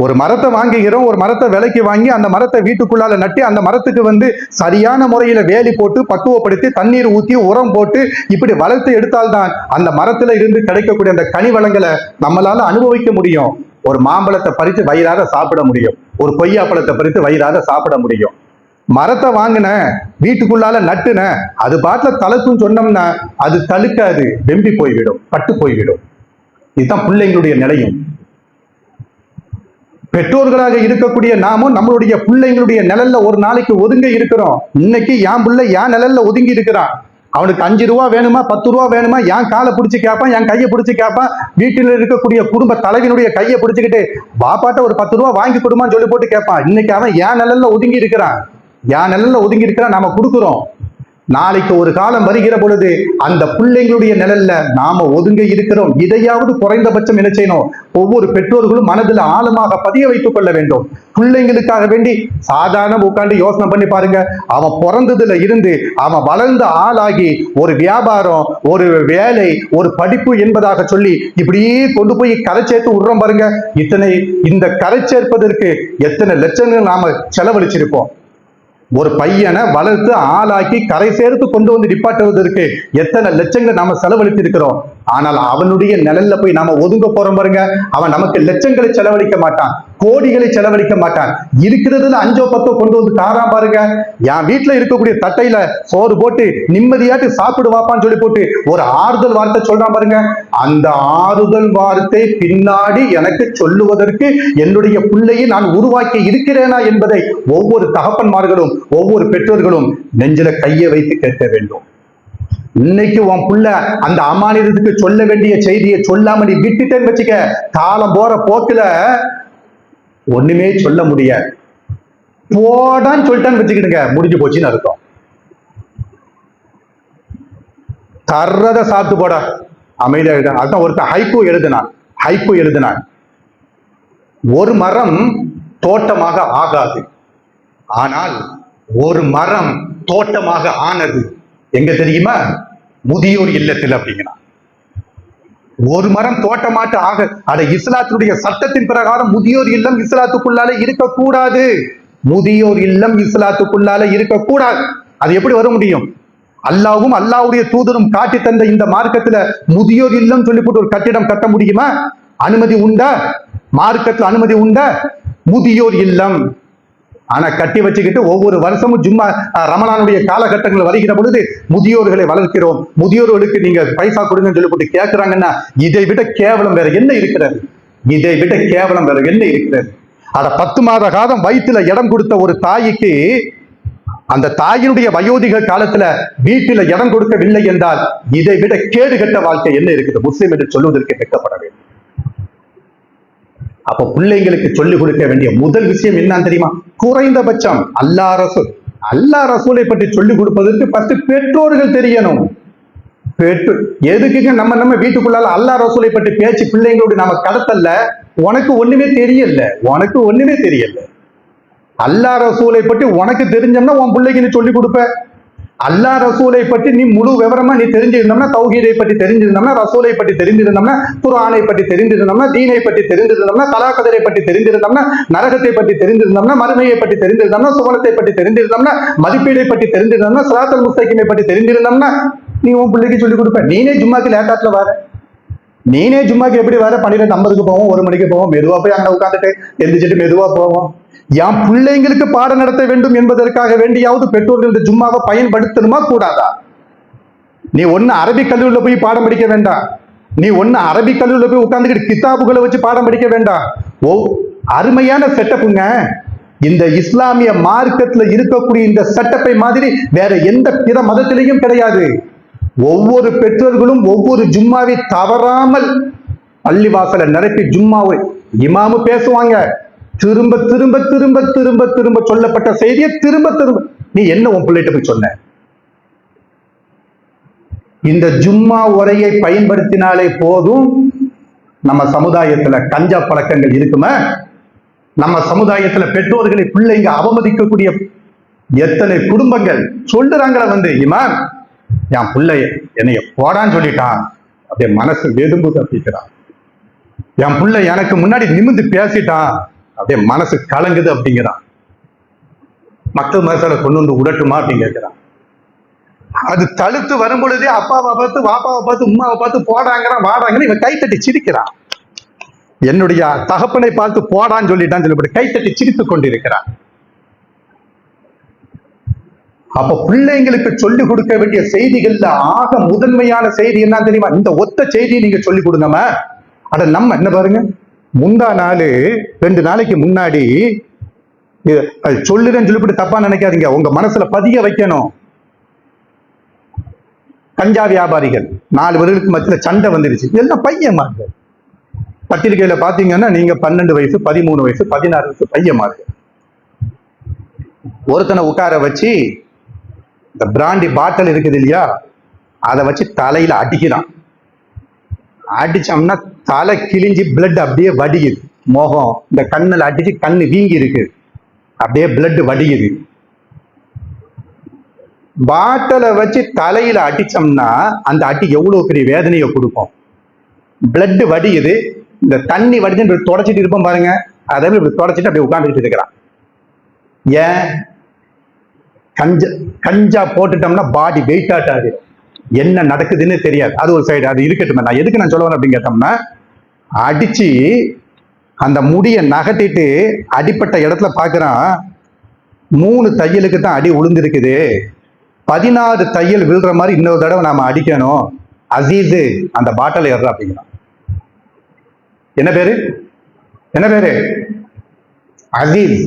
ஒரு மரத்தை வாங்குகிறோம், ஒரு மரத்தை விலைக்கு வாங்கி அந்த மரத்தை வீட்டுக்குள்ளால நட்டி அந்த மரத்துக்கு சரியான முறையில வேலி போட்டு பக்குவப்படுத்தி தண்ணீர் ஊற்றி உரம் போட்டு இப்படி வளர்த்து எடுத்தால்தான் அந்த மரத்துல இருந்து கிடைக்கக்கூடிய அந்த கனி வளங்களை நம்மளால அனுபவிக்க முடியும். ஒரு மாம்பழத்தை பறித்து வயிறார சாப்பிட முடியும், ஒரு கொய்யாப்பழத்தை பறித்து வயிறார சாப்பிட முடியும். மரத்தை வாங்கின, வீட்டுக்குள்ளால நட்டுன, அது பாட்டுல தளர்த்துன்னு சொன்னோம்னா அது தழுக்காது, வெம்பி போய்விடும், பட்டு போய்விடும். இதுதான் பிள்ளைங்களுடைய நிலையும். பெற்றோர்களாக இருக்கக்கூடிய நாமும் நம்மளுடைய பிள்ளைங்களுடைய நிழல்ல ஒரு நாளைக்கு ஒதுங்க இருக்கிறோம். இன்னைக்கு என் பிள்ளை என் நிழல்ல ஒதுங்கி இருக்கிறான். அவனுக்கு 5 ரூபா வேணுமா 10 ரூபா வேணுமா என் காலை பிடிச்சி கேட்பான், என் கையை பிடிச்சி கேட்பான். வீட்டில் இருக்கக்கூடிய குடும்ப தலைவனுடைய கையை பிடிச்சிக்கிட்டு பாப்பாட்ட ஒரு 10 ரூபா வாங்கி கொடுமான்னு சொல்லி போட்டு கேட்பான். இன்னைக்கு அவன் என் நிழல்ல ஒதுங்கி இருக்கிறான், நாம கொடுக்குறோம். நாளைக்கு ஒரு காலம் வருகிற பொழுது அந்த பிள்ளைங்களுடைய நிழல்ல நாம ஒதுங்க இருக்கிறோம். இதையாவது குறைந்தபட்சம் என்ன செய்யணும்? ஒவ்வொரு பெற்றோர்களும் மனதில் ஆழமாக பதிய வைத்துக் கொள்ள வேண்டும். பிள்ளைங்களுக்காக வேண்டி சாதாரண உட்காந்து யோசனை பண்ணி பாருங்க. அவன் பிறந்ததுல இருந்து அவன் வளர்ந்த ஆளாகி ஒரு வியாபாரம், ஒரு வேலை, ஒரு படிப்பு என்பதாக சொல்லி இப்படியே கொண்டு போய் கரை சேர்த்து விடுறோம் பாருங்க. இந்த கரை சேர்ப்பதற்கு எத்தனை லட்சங்கள் நாம செலவழிச்சிருப்போம். ஒரு பையனை வளர்த்து ஆளாக்கி கரை சேர்த்து கொண்டு வந்து நிப்பாட்டுவதற்கு எத்தனை லட்சங்கள் நாம செலவழித்திருக்கிறோம். ஆனால் அவனுடைய நிழல்ல போய் நாம ஒதுங்க போறோம் பாருங்க. அவன் நமக்கு லட்சங்களை செலவழிக்க மாட்டான், கோடிகளை செலவழிக்க மாட்டான். இருக்கிறதுல 5 10 கொண்டு வந்து தாரான் பாருங்க. என் வீட்டுல இருக்கக்கூடிய தட்டையில சோறு போட்டு நிம்மதியாட்டு சாப்பிடுவாப்பான்னு சொல்லி போட்டு ஒரு ஆறுதல் வார்த்தை சொல்றான் பாருங்க. அந்த ஆறுதல் வார்த்தை பின்னாடி எனக்கு சொல்லுவதற்கு என்னுடைய பிள்ளையை நான் உருவாக்கி இருக்கிறேனா என்பதை ஒவ்வொரு தகப்பன்மார்களும் ஒவ்வொரு பெற்றோர்களும் நெஞ்சில கையை வைத்து கேட்க வேண்டும். இன்னைக்கு உன் புள்ள அந்த அமானிதத்துக்கு சொல்ல வேண்டிய செய்தியை சொல்லாம நீ விட்டுட்டேன்னு வச்சுக்க, காலம் போற போக்குல ஒண்ணுமே சொல்ல முடியாது. போடான்னு சொல்லிட்டான்னு வச்சுக்கிடுங்க, முடிஞ்சு போச்சுன்னு அர்த்தம். தர்றத சாப்பிட்டு போட அமைதியா எழுத. அதுதான் ஒருத்தன் ஹைப்பு எழுதினான். ஒரு மரம் தோட்டமாக ஆகாது, ஆனால் ஒரு மரம் தோட்டமாக ஆனது எங்க தெரியுமா? முதியோர் இல்லத்தில் அப்படிங்கிறான். ஒரு மரம் தோட்டமாட்டு ஆக அட இஸ்லாத்துடைய சட்டத்தின் பிரகாரம் முதியோர் இல்லம் இஸ்லாத்துக்குள்ளால இருக்கக்கூடாது. முதியோர் இல்லம் இஸ்லாத்துக்குள்ளால இருக்கக்கூடாது. அது எப்படி வர முடியும்? அல்லாவும் அல்லாவுடைய தூதரும் காட்டி தந்த இந்த மார்க்கத்துல முதியோர் இல்லம் சொல்லி போட்டு ஒரு கட்டிடம் கட்ட முடியுமா? அனுமதி உண்டா? மார்க்கத்துல அனுமதி உண்டா? முதியோர் இல்லம் ஆனா கட்டி வச்சுக்கிட்டு ஒவ்வொரு வருஷமும் ஜும்மா ரமலானுடைய காலகட்டங்கள் வருகிற பொழுது முதியோர்களை வளர்க்கிறோம், முதியோர்களுக்கு நீங்க பைசா கொடுங்கன்னு சொல்லி போட்டு கேட்கிறாங்கன்னா இதை விட கேவலம் வேற என்ன இருக்கிறது? அத 10 மாத காலம் வயிற்றுல இடம் கொடுத்த ஒரு தாய்க்கு அந்த தாயினுடைய வயோதிக காலத்துல வீட்டில இடம் கொடுக்கவில்லை என்றால் இதை விட கேடுகட்ட வாழ்க்கை என்ன இருக்குது? முஸ்லிம் என்று சொல்வதற்கு வெட்கப்பட வேண்டும். அப்ப பிள்ளைங்களுக்கு சொல்லிக் கொடுக்க வேண்டிய முதல் விஷயம் என்னன்னு தெரியுமா? குறைந்தபட்சம் அல்லாஹ் ரசூலை பற்றி சொல்லிக் கொடுப்பதற்கு ஃபர்ஸ்ட் பெற்றோர்கள் தெரியணும். எதுக்குங்க நம்ம வீட்டுக்குள்ளால அல்லாஹ் ரசூலை பற்றி பேச்சு பிள்ளைங்களோடு நாம கடத்தல்ல. உனக்கு ஒண்ணுமே தெரியல. அல்லாஹ் ரசூலை பற்றி உனக்கு தெரிஞ்சோம்னா உன் பிள்ளைக்கு நீ சொல்லிக் கொடுப்ப. அல்லாஹ் ரசூலை பற்றி நீ முழு விவரமா நீ தெரிஞ்சிருந்தோம்னா, தௌஹீதை பற்றி தெரிஞ்சிருந்தோம்னா, ரசூலை பற்றி தெரிஞ்சிருந்தோம்னா, குர்ஆனை பற்றி தெரிந்திருந்தோம்னா, தீனை பற்றி தெரிந்திருந்தோம்னா, கலாக்கதரை பற்றி தெரிந்திருந்தோம்னா, நரகத்தை பற்றி தெரிந்திருந்தோம்னா, மறுமையை பற்றி தெரிந்திருந்தோம்னா, சுவனத்தை பற்றி தெரிந்திருந்தோம்னா, மதிப்பீடை பற்றி தெரிந்திருந்தோம்னா, சிராத்தல் முஸ்தகீமை பற்றி தெரிந்திருந்தோம்னா நீ உன் பிள்ளைக்கு சொல்லிக் கொடுப்ப. நீனே ஜும்மாக்கு லேட்டாட்ல வர, நீனே ஜும்மாக்கு எப்படி வர? 12:50 போவோம், 1 மணிக்கு போவோம், மெதுவா போய் அங்க உட்காந்துட்டு எந்திரிச்சிட்டு மெதுவா போவோம். என் பிள்ளைங்களுக்கு பாடம் நடத்த வேண்டும் என்பதற்காக வேண்டியாவது பெற்றோர்கள் இந்த ஜும்மாவை பயன்படுத்தணுமா கூடாதா? நீ ஒன்னு அரபிக் கல்லூரியில போய் பாடம் படிக்க வேண்டாம், நீ ஒன்னு அரபிக் கல்லூரியில போய் உட்கார்ந்துக்கிட்டு கிதாபுகளை வச்சு பாடம் படிக்க வேண்டாம். அருமையான செட்டப்புங்க. இந்த இஸ்லாமிய மார்க்கத்துல இருக்கக்கூடிய இந்த செட்டப்பை மாதிரி வேற எந்த பிற மதத்திலையும் கிடையாது. ஒவ்வொரு பெற்றோர்களும் ஒவ்வொரு ஜும்மாவை தவறாமல் பள்ளிவாசல நிரப்பி ஜும்மாவை இமாமு பேசுவாங்க. திரும்ப திரும்ப திரும்ப திரும்ப திரும்ப சொல்லப்பட்ட செய்தியை திரும்ப திரும்ப நீ என்ன உன் பிள்ளைகிட்ட போய் சொன்ன? இந்த ஜும்மா உரையை பயன்படுத்தினாலே போதும். நம்ம சமுதாயத்துல கஞ்சா பழக்கங்கள் இருக்குமா? நம்ம சமுதாயத்துல பெற்றோர்களை பிள்ளைங்க அவமதிக்கக்கூடிய எத்தனை குடும்பங்கள் சொல்லுறாங்கள இமாம் என் பிள்ளைய என்னைய போடான்னு சொல்லிட்டான், அப்படியே மனசு வெதும்பு தப்பிக்கிறான். என் பிள்ளை எனக்கு முன்னாடி நிமிந்து பேசிட்டான், அப்படியே மனசு கலங்குது அப்படிங்கிறான். மக்கள் மனசால கொண்டு வந்து உடட்டுமா அப்படின்னு கேட்கிறான். அது தழுத்து வரும் பொழுதே அப்பாவை பார்த்து வாப்பாவை பார்த்து உம்மாவை பார்த்து போடாங்கிறான் வாடாங்கன்னு இவன் கைத்தட்டி சிரிக்கிறான். என்னுடைய தகப்பனை பார்த்து போடான்னு சொல்லிட்டான்னு சொல்லி கைத்தட்டி சிரித்துக் கொண்டிருக்கிறான். அப்ப பிள்ளைங்களுக்கு சொல்லிக் கொடுக்க வேண்டிய செய்திகள்ல ஆக முதன்மையான செய்தி என்ன தெரியுமா? இந்த ஒத்த செய்தியை நீங்க சொல்லிக் கொடுங்கம்மா. அட நம்ம என்ன பாருங்க, முந்தா நாள் 2 நாளைக்கு முன்னாடி சொல்லுறேன்னு சொல்லிவிட்டு தப்பா நினைக்காதீங்க, உங்க மனசுல பதிய வைக்கணும். கஞ்சா வியாபாரிகள் 4 பேருக்கு மத்தியில சண்டை வந்துருச்சு. எல்லாம் பையன்மார்கள். பத்திரிகையில பாத்தீங்கன்னா நீங்க 12 வயசு 13 வயசு 16 வயசு பையன்மார்கள். ஒருத்தனை உட்கார வச்சு இந்த பிராண்டி பாட்டில் இருக்குது இல்லையா, அதை வச்சு தலையில அடிக்கிறான். அடிச்சோம்னா தலை கிழிஞ்சு பிளட் அப்படியே வடியுது. முகம் இந்த கண்ணுல அடிச்சு கண்ணு வீங்கி இருக்கு, அப்படியே பிளட் வடியுது. பாட்டிலை வச்சு தலையில அடிச்சோம்னா அந்த அடி எவ்வளவு பெரிய வேதனையை கொடுக்கும். பிளட் வடியுது, இந்த தண்ணி வடிச்சு தொடச்சிட்டு இருப்போம் பாருங்க, அதை இப்படி தொடச்சிட்டு அப்படியே உட்காந்துக்கிட்டு இருக்கிறான். ஏன்? கஞ்சா போட்டுட்டோம்னா பாடி வெயிட் ஆட்டாது, என்ன நடக்குதுன்னு தெரியாது. அது ஒரு சைடு, அது இருக்கட்டும். நான் எதுக்கு நான் சொல்லுவேன் அப்படின்னு கேட்டோம்னா, அடிச்சு அந்த முடியை நகட்டிட்டு அடிப்பட்ட இடத்துல பாக்குறான் 3 தையலுக்கு தான் அடி உளுந்திருக்குது, 16 தையல் விழுற மாதிரி இன்னொரு தடவை நாம அடிக்கணும். அசீஸ் அந்த பாட்டில் ஏறுற அப்படிங்கிறான். என்ன பேரு? என்ன பேரு? அசீஸ்.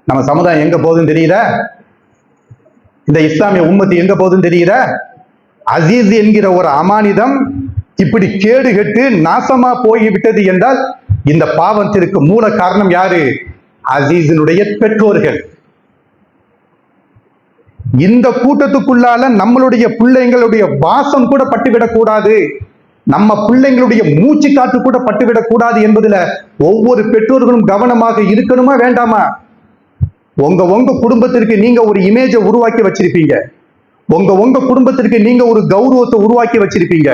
நம்ம சமுதாயம் எங்க போகுதுன்னு தெரியுதா? இந்த இஸ்லாமிய உம்மத்து எங்க போகுதுன்னு தெரியுதா? அசீஸ் என்கிற ஒரு அமானிதம் இப்படி கேடு கெட்டு நாசமா போய்விட்டது என்றால் இந்த பாவத்திற்கு மூல காரணம் யாரு? அசீஸினுடைய பெற்றோர்கள். இந்த கூட்டத்துக்குள்ளால நம்மளுடைய பிள்ளைங்களுடைய வாசம் கூட பட்டுவிடக் கூடாது, நம்ம பிள்ளைங்களுடைய மூச்சு காற்று கூட பட்டுவிடக் கூடாது என்பதுல ஒவ்வொரு பெற்றோர்களும் கவனமாக இருக்கணுமா வேண்டாமா? உங்க குடும்பத்திற்கு நீங்க ஒரு இமேஜை உருவாக்கி வச்சிருப்பீங்க, உங்க குடும்பத்திற்கு நீங்க ஒரு கௌரவத்தை உருவாக்கி வச்சிருப்பீங்க,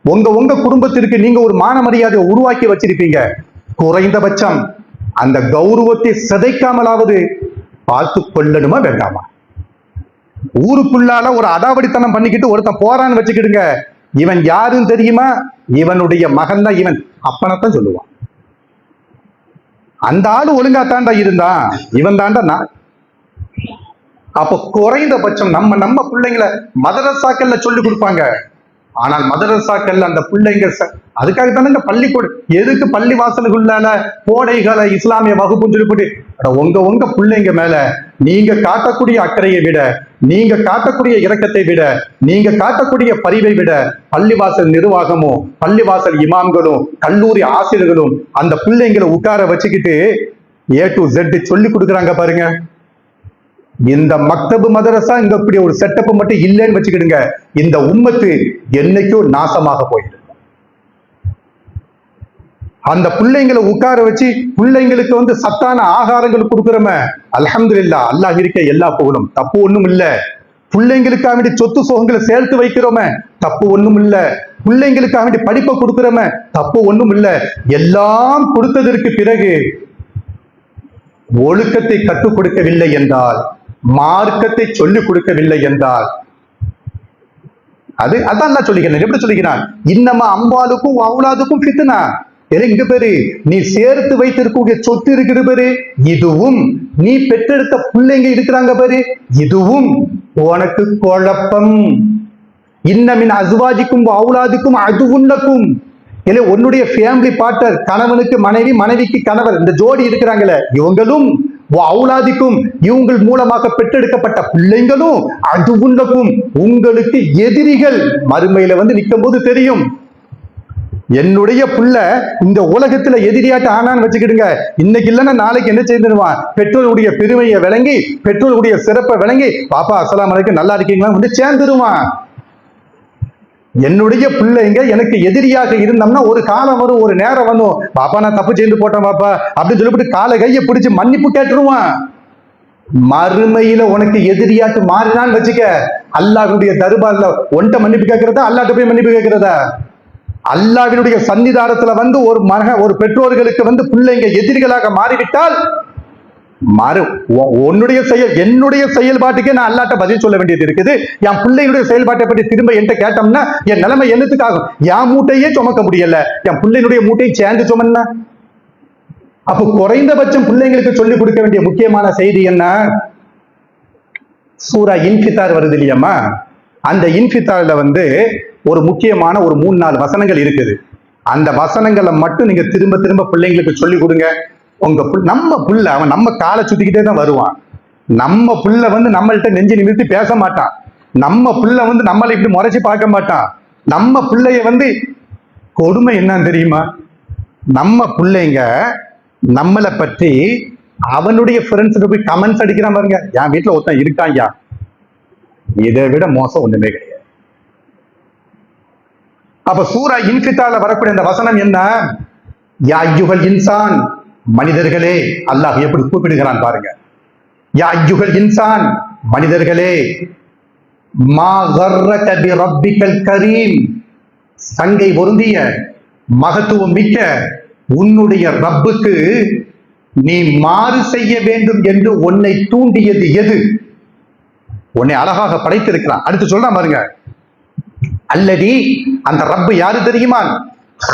உங்க குடும்பத்திற்கு நீங்க ஒரு மான மரியாதையை உருவாக்கி வச்சிருப்பீங்க. குறைந்தபட்சம் அந்த கௌரவத்தை சிதைக்காமலாவது பார்த்து கொள்ளணுமா வேண்டாமா? ஊருக்குள்ளால ஒரு அடாவடித்தனம் பண்ணிக்கிட்டு ஒருத்தன் போறான்னு வச்சுக்கிடுங்க, இவன் யாருன்னு தெரியுமா? இவனுடைய மகன் தான், இவன் அப்பனத்தான் சொல்லுவான். அந்த ஆளு ஒழுங்கா தாண்டா இருந்தான், இவன் தாண்டா. அப்ப குறைந்தபட்சம் நம்ம பிள்ளைங்களை மதரசாக்கள்ல சொல்லி கொடுப்பாங்க. ஆனால் மதரசாக்கள்ல அந்த பிள்ளைங்க அதுக்காகத்தானே பள்ளிக்கூடம், எதுக்கு பள்ளி வாசலுக்குள்ளால கோடைகளை இஸ்லாமிய வகுப்புன்னு சொல்லிவிட்டு உங்க பிள்ளைங்க மேல நீங்க காட்டக்கூடிய அக்கறையை விட, நீங்க காட்டக்கூடிய இரக்கத்தை விட, நீங்க காட்டக்கூடிய பரிவை விட பள்ளிவாசல் நிர்வாகமும் பள்ளிவாசல் இமாம்களும் கல்லூரி ஆசிரியர்களும் அந்த பிள்ளைங்களை உட்கார வச்சுக்கிட்டு A to Z சொல்லி கொடுக்குறாங்க பாருங்க. இந்த மக்தபு மதரசா இங்க இப்படி ஒரு செட்டப் மட்டும் இல்லைன்னு வச்சுக்கிடுங்க, இந்த உம்மத்து என்னைக்கும் நாசமாக போயிட்டு. அந்த பிள்ளைங்களை உட்கார வச்சு பிள்ளைங்களுக்கு சத்தான ஆகாரங்கள் கொடுக்கிறோமே, அல்ஹம்துலில்லாஹ், அல்லாஹ் இருக்க எல்லா புகழும், தப்பு ஒண்ணும் இல்ல. பிள்ளைங்களுக்காக வேண்டி சொத்து சுகங்களை சேர்த்து வைக்கிறோமே, தப்பு ஒண்ணும் இல்ல. பிள்ளைங்களுக்காக வேண்டி படிப்பை கொடுக்கிறோமே, தப்பு ஒண்ணும் இல்ல. எல்லாம் கொடுத்ததற்கு பிறகு ஒழுக்கத்தை கற்றுக் கொடுக்கவில்லை என்றால், மார்க்கத்தை சொல்லிக் கொடுக்கவில்லை என்றால், அதான் அல்லாஹ் சொல்லிக்கிறான். எப்படி சொல்லிக்கிறான்? இன்னமா அம்பாலுக்கும் அவுலாதுக்கும் ஃபித்னா. இங்க பேரு நீ சேர்த்து வைத்திருக்கக்கூடிய சொத்து இருக்கிற பேரு, இதுவும் நீ பெற்றெடுத்த பிள்ளைங்க இருக்கிறாங்க பாரு, இதுவும் உனக்கு குழப்பம். இன்னமின் அசுவாஜிக்கும் அவுலாதுக்கும் அதுவுன்னக்கும். இல்லை, உன்னுடைய ஃபேமிலி பார்ட்னர், கணவனுக்கு மனைவி, மனைவிக்கு கணவர், இந்த ஜோடி இருக்கிறாங்களே, இவங்களும் அவுலாதிக்கும், இவங்கள் மூலமாக பெற்றெடுக்கப்பட்ட பிள்ளைங்களும் அதுவுன்னக்கும் உங்களுக்கு எதிரிகள். மறுமையில நிற்கும் போது தெரியும், என்னுடைய புள்ள இந்த உலகத்துல எதிரியாட்டு ஆனான்னு வச்சுக்கிடுங்க, இன்னைக்கு இல்லைன்னா நாளைக்கு என்ன செய்திருவான்? பெற்றோருடைய பெருமையை விளங்கி, பெற்றோருடைய சிறப்பை விளங்கி, பாப்பா அஸ்ஸலாமு அலைக்கும் நல்லா இருக்கீங்களா சேர்ந்துருவான். என்னுடைய பிள்ளைங்க எனக்கு எதிரியாக இருந்தோம்னா ஒரு காலம் வரும், ஒரு நேரம் வரும், பாப்பா நான் தப்பு செய்து போட்டேன் பாப்பா அப்படின்னு சொல்லிவிட்டு காலை கையை பிடிச்சு மன்னிப்பு கேட்டுருவான். மறுமையில உனக்கு எதிரியாட்டு மாறினான்னு வச்சுக்க, அல்லாஹ்வுடைய தர்பார்ல ஒன்ட்ட மன்னிப்பு கேட்கிறதா, அல்லாஹ்ட்ட போய் மன்னிப்பு கேட்கிறதா? அல்லாஹ்வினுடைய சன்னிதானத்துல ஒரு பெற்றோர்களுக்கு பிள்ளைங்க எதிரிகளாக மாறிவிட்டால் உன்னுடைய செயல், என்னுடைய செயல்பாட்டுக்கே நான் அல்லாஹ்ட்ட பதில் சொல்ல வேண்டியது இருக்குது. என் பிள்ளைகளுடைய செயல்பாட்டை பற்றி திரும்ப என்கிட்ட கேட்டோம்னா என் நிலைமை என்னத்துக்கு ஆகும்? என் மூட்டையே சுமக்க முடியல, என் பிள்ளைகளுடைய மூட்டையை சேர்ந்து சுமன்னா? அப்ப குறைந்தபட்சம் பிள்ளைங்களுக்கு சொல்லிக் கொடுக்க வேண்டிய முக்கியமான செய்தி என்ன? சூரா இன்ஃபித்தார் வருது இல்லையம்மா, அந்த இன்ஃபித்தார்ல ஒரு முக்கியமான ஒரு 3-4 வசனங்கள் இருக்குது. அந்த வசனங்களை மட்டும் நீங்க திரும்ப திரும்ப பிள்ளைங்களுக்கு சொல்லிக் கொடுங்க. நம்ம புள்ள அவன் நம்ம காலை சுத்திக்கிட்டே தான் வருவான். நம்ம புள்ள நம்மள்கிட்ட நெஞ்சு நிமிர்த்தி பேச மாட்டான். நம்ம பிள்ளை நம்மளை இப்படி முறைச்சு பார்க்க மாட்டான். நம்ம பிள்ளைய கொடுமை என்னன்னு தெரியுமா? நம்ம பிள்ளைங்க நம்மளை பற்றி அவனுடைய ஃப்ரெண்ட்ஸுக்கு போய் கமெண்ட்ஸ் அடிக்கிறான் பாருங்க. என் வீட்டுல ஒருத்தன் இருக்கான் யா, இதை விட மோசம் ஒண்ணுமே கிடையாது. அப்ப சூரா இன்ஃபித்தால வரக்கூடிய அந்த வசனம் என்ன? யா அய்யுஹல் இன்சான், மனிதர்களே. அல்லாஹ் எப்படி கூப்பிடுகிறான் பாருங்க. யா அய்யுஹல் இன்சான், மனிதர்களே. மா கர்ரக பி ரப்பிக்கல் கரீம், சங்கை பொருந்திய மகத்துவம் மிக்க உன்னுடைய ரப்புக்கு நீ மாறு செய்ய வேண்டும் என்று உன்னை தூண்டியது எது? உன்னை அழகாக படைத்திருக்கிறான். அடுத்து சொல்றான் பாருங்க. அல்லதி, அந்த ரப்பு யாரு தெரியுமா?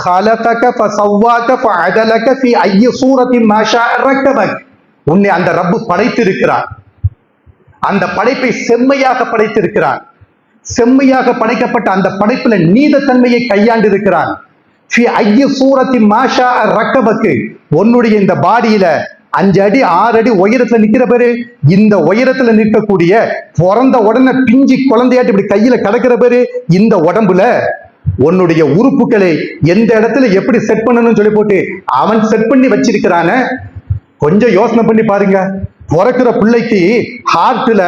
خلقك فسواك فعدلك في أي صورة ما شاء ركبك. உன்னை அந்த ரப்பு படைத்திருக்கிறான். அந்த படைப்பை செம்மையாக படைத்திருக்கிறான். செம்மையாக படைக்கப்பட்ட அந்த படைப்புல நீதத்தன்மையை கையாண்டு இருக்கிறான். في أي صورة ما شاء ركبك. உன்னுடைய இந்த பாடியில 5 அடி 6 அடி உயரத்துல நிக்கிற பேரு, இந்த உயரத்துல நிற்கக்கூடிய பிறந்த உடனே பிஞ்சி குழந்தையாட்டு இப்படி கையில கிடக்கிற பேரு, இந்த உடம்புல உன்னுடைய உறுப்புகளை எந்த இடத்துல எப்படி செட் பண்ணணும்னு சொல்லி போட்டு அவன் செட் பண்ணி வச்சிருக்கிறான. கொஞ்சம் யோசனை பண்ணி பாருங்க. பிறக்கிற பிள்ளைக்கு ஹார்ட்ல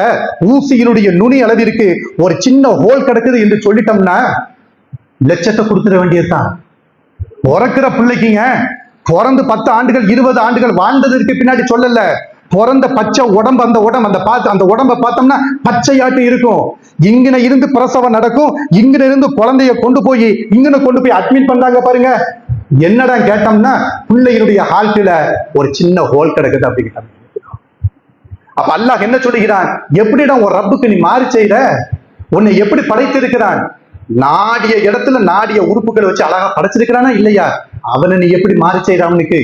ஊசியினுடைய நுனி அளவிற்கு ஒரு சின்ன ஹோல் கிடக்குது என்று சொல்லிட்டோம்னா லட்சத்தை கொடுத்துட வேண்டியதுதான். பிறக்கிற பிள்ளைக்குங்க பிறந்து 10 ஆண்டுகள் 20 ஆண்டுகள் வாழ்ந்ததற்கு பின்னாடி சொல்லல, பிறந்த பச்சை உடம்பு, அந்த உடம்ப பார்த்தோம்னா பச்சையாட்டு இருக்கும். இங்கன இருந்து பிரசவம் நடக்கும், இங்கன இருந்து குழந்தைய கொண்டு போய் அட்மிட் பண்றாங்க பாருங்க. என்னடா கேட்டோம்னா பிள்ளையினுடைய ஹார்ட்ல ஒரு சின்ன ஹோல் கிடக்குது அப்படிங்கிட்ட. அப்ப அல்லாஹ் என்ன சொல்லுகிறான்? எப்படிடா ஒரு ரப்புக்கு நீ மாறி செய்த? உன்னை எப்படி படைத்திருக்கிறான்? நாடிய இடத்துல நாடிய உறுப்புகளை வச்சு அழகா படைச்சிருக்கிறானா இல்லையா? அவனை நீ எப்படி மாறி செய்த? அவனுக்கு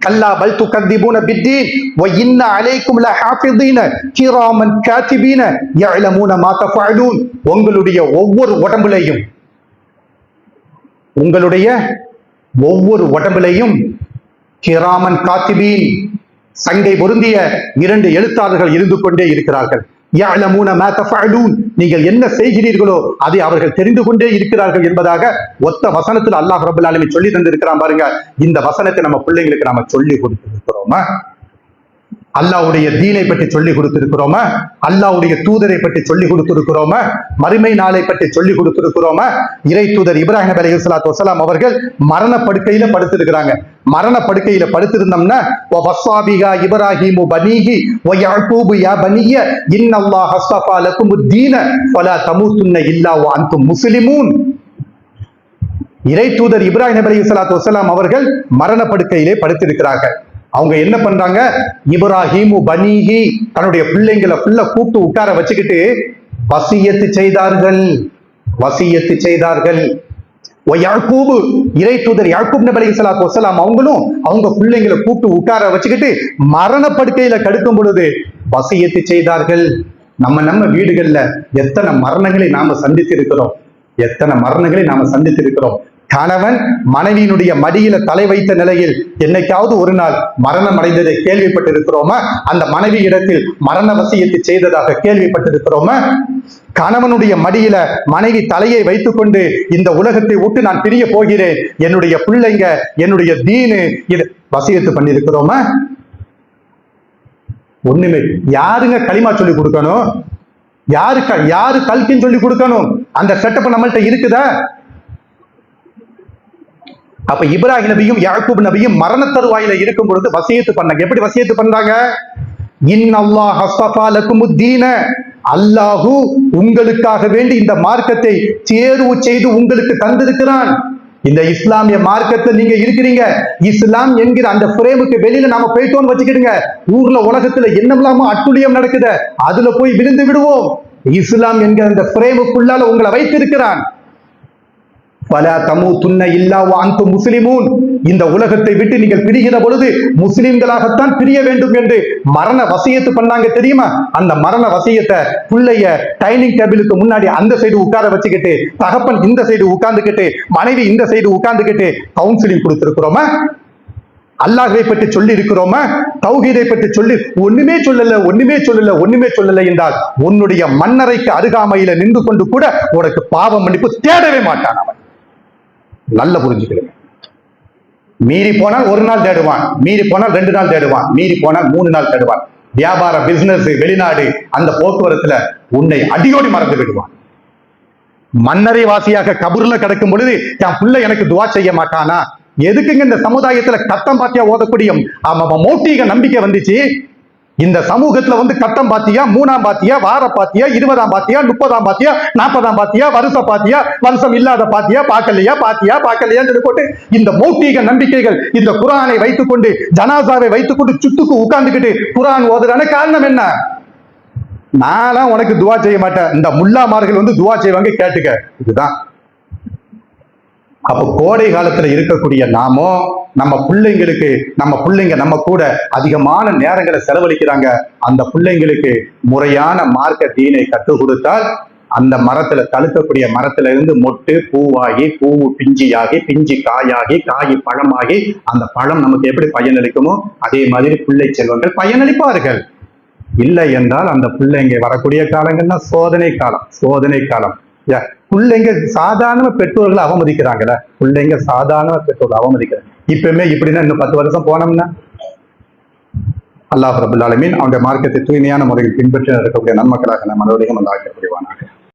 கல்லா பல் துகதிபூன பித்தீன் வ இன்ன அலைக்கும் லஹாஃபிதீன கிராமன் காத்திபீன யஅலமூன மா தஃஅலூன். உங்களுடைய ஒவ்வொரு உடம்பிலையும் கிராமன் காத்திபீன், சங்கை பொருந்திய 2 எழுத்தாளர்கள் இருந்து கொண்டே இருக்கிறார்கள். யஅலமூன மா தஃஅலூன், நீங்கள் என்ன செய்கிறீர்களோ அதை அவர்கள் தெரிந்து கொண்டே இருக்கிறார்கள் என்பதாக ஒத்த வசனத்தில் அல்லாஹ் ரப்பல் ஆலமீன் சொல்லி தந்திருக்கிறான் பாருங்க. இந்த வசனத்தை நம்ம பிள்ளைங்களுக்கு நாம சொல்லி கொடுத்திருக்கிறோமா? அல்லாஹ்வுடைய தீனை பற்றி சொல்லி கொடுத்திருக்கிறோமா? அல்லாஹ்வுடைய தூதரை பற்றி சொல்லி கொடுத்திருக்கிறோமா? மறுமை நாளை பற்றி சொல்லி கொடுத்திருக்கிறோமா? இறை தூதர் இப்ராஹிம் அலைஹிஸ்ஸலாத்து வஸலாம் அவர்கள் மரண படுக்கையில படுத்திருக்கிறாங்க. மரண படுக்கையில படுத்திருந்தோம்னா வஸாபிகா இப்ராஹிமு பனீஹி வ யாக்கூபு யா பனிய இன்னல்லாஹ அஸ்தஃபா லகுமுத்தீன ஃபலா தமூதுன்ன இல்லா வ அன்தும் முஸ்லிமூன். இறை தூதர் இப்ராஹிம் அலைஹிஸ்ஸலாத்து வஸலாம் அவர்கள் மரண படுக்கையிலே படுத்திருக்கிறார்கள். அவங்க என்ன பண்றாங்க? இப்ராஹிமு பனீஹி, தன்னுடைய பிள்ளைங்களை ஃபுல்லா கூப்பிட்டு உட்கார வச்சுக்கிட்டு வசியத்து செய்தார்கள். யாக்கூபு, இறை தூதர் யாக்கூப் நபி அலைஹிஸ்ஸலாத்து வஸலாம் அவங்களும் அவங்க பிள்ளைங்களை கூப்பிட்டு உட்கார வச்சுக்கிட்டு மரண படுக்கையில கடுக்கும் பொழுது வசியத்து செய்தார்கள். நம்ம வீடுகள்ல எத்தனை மரணங்களை நாம சந்தித்திருக்கிறோம். கணவன் மனைவியினுடைய மடியில தலை வைத்த நிலையில் என்னைக்காவது ஒரு நாள் மரணம் அடைந்ததை கேள்விப்பட்டிருக்கிறோமா? அந்த மனைவி இடத்தில் மரண வசியத்தை செய்ததாக கேள்விப்பட்டிருக்கிறோமா? கணவனுடைய மடியில மனைவி தலையை வைத்துக் கொண்டு இந்த உலகத்தை விட்டு நான் பிரிய போகிறேன், என்னுடைய பிள்ளைங்க, என்னுடைய தீனு, இது வசியத்து பண்ணிருக்கிறோமா? ஒண்ணுமே. யாருங்க களிமா சொல்லி கொடுக்கணும்? யாரு கல்கின்னு சொல்லி கொடுக்கணும்? அந்த செட்டப் நம்மள்ட்ட இருக்குதா? அப்ப இப்ராஹிம் நபியும் யாக்கூப் நபியும் மரண தருவாயில இருக்கும் பொழுது வசியத்து பண்ணாங்க. எப்படி வசியத்து பண்றாங்க? இன்னல்லாஹ் அஸ்தஃபா லகுமுத்தீன, அல்லாஹு உங்களுக்காக வேண்டி இந்த மார்க்கத்தை தேர்வு செய்து உங்களுக்கு தந்திருக்கிறான். இந்த இஸ்லாமிய மார்க்கத்தை நீங்க இருக்கிறீங்க. இஸ்லாம் என்கிற அந்த பிரேமுக்கு வெளியில நாம போயிட்டோம்னு வச்சுக்கிடுங்க, ஊர்ல உலகத்துல என்னமில்லாம அட்டுழியம் நடக்குது, அதுல போய் விழுந்து விடுவோம். இஸ்லாம் என்கிற அந்த பிரேமுக்குள்ளால உங்களை வைத்திருக்கிறான். ஃபலா தமூதுன்ன இல்லா வ அன்தும் முஸ்லிமூன். இந்த உலகத்தை விட்டு நீங்கள் பிரிகிற பொழுது முஸ்லிம்களாகத்தான் பிரிய வேண்டும் என்று மரண வசியத்து பண்ணாங்க தெரியுமா? அந்த மரண வசியத்தை பிள்ளைய டைனிங் டேபிளுக்கு முன்னாடி அந்த சைடு உட்கார வச்சுக்கிட்டு, தகப்பன் இந்த சைடு உட்கார்ந்துக்கிட்டு, மனைவி இந்த சைடு உட்கார்ந்துக்கிட்டு கவுன்சிலிங் கொடுத்திருக்கிறோமா? அல்லாஹ்வை பற்றி சொல்லி இருக்கிறோமா? தௌஹீதை பற்றி சொல்லி ஒண்ணுமே சொல்லல என்றால் உன்னுடைய மன்னரைக்கு அருகாமையில நின்று கொண்டு கூட உனக்கு பாவ மன்னிப்பு தேடவே மாட்டான் அவன். நல்ல புரிஞ்சுக்கிறேன். மீறி போனால் ஒரு நாள் தேடுவான், மீறி போனால் 2 நாள் தேடுவான், மீறி போனால் 3 நாள் தேடுவான். வியாபார, பிசினஸ், வெளிநாடு, அந்த போக்குவரத்துல உன்னை அடியோடி மறந்து விடுவான். மன்னரை வாசியாக கபூர்ல கிடக்கும் பொழுது என் புள்ள எனக்கு துவா செய்ய மாட்டானா? எதுக்குங்க இந்த சமுதாயத்துல கட்டம் பாத்தியா ஓதக்கூடிய மௌட்டிக நம்பிக்கை வந்துச்சு? இந்த சமூகத்துல கட்டம் பாத்தியா, 3ஆம் பாத்தியா, வார பாத்தியா, 20ஆம் பாத்தியா, 30ஆம் பாத்தியா, 40ஆம் பாத்தியா, வருஷம் பாத்தியா, வருஷம் இல்லாத பாத்தியா, பார்க்கலையான்னு சொல்லி போட்டு இந்த மௌட்டிக நம்பிக்கைகள் இந்த குர்ஆனை வைத்துக்கொண்டு, ஜனாசாவை வைத்துக்கொண்டு சுத்துக்கு உட்கார்ந்துக்கிட்டு குர்ஆன் ஓதுறான காரணம் என்ன? நான்லாம் உனக்கு துவா செய்ய மாட்டேன், இந்த முல்லாமார்கள் துவா செய்வாங்க, கேட்டுக்க. இதுதான். அப்ப கோடை காலத்துல இருக்கக்கூடிய நாமோ நம்ம பிள்ளைங்க நம்ம கூட அதிகமான நேரங்களை செலவழிக்கிறாங்க. அந்த பிள்ளைங்களுக்கு முறையான மார்க்க தீனை கற்றுக் கொடுத்தால் அந்த மரத்துல தழுக்கக்கூடிய மரத்துல இருந்து மொட்டு பூவாகி, பூ பிஞ்சியாகி, பிஞ்சி காயாகி, காய் பழமாகி, அந்த பழம் நமக்கு எப்படி பயனளிக்குமோ அதே மாதிரி பிள்ளை செல்வங்கள் பயனளிப்பார்கள். இல்லை என்றால் அந்த பிள்ளைங்க வரக்கூடிய காலங்கள்னா சோதனை காலம். பிள்ளைங்க சாதாரண பெற்றோர்களை அவமதிக்கிறாங்கல்ல, பிள்ளைங்க சாதாரண பெற்றோர்கள் அவமதிக்கிறாங்க. இப்பவுமே இப்படின்னா இன்னும் 10 வருஷம் போனோம்னா அல்லாஹ் ரபுல் ஆலமீன் அவனுடைய மார்க்கத்தை தூய்மையான முறையில் பின்பற்றி இருக்கக்கூடிய நன்மக்களாக நம்ம மறுபடியும் அந்த ஆக்கிய புரிவானாக.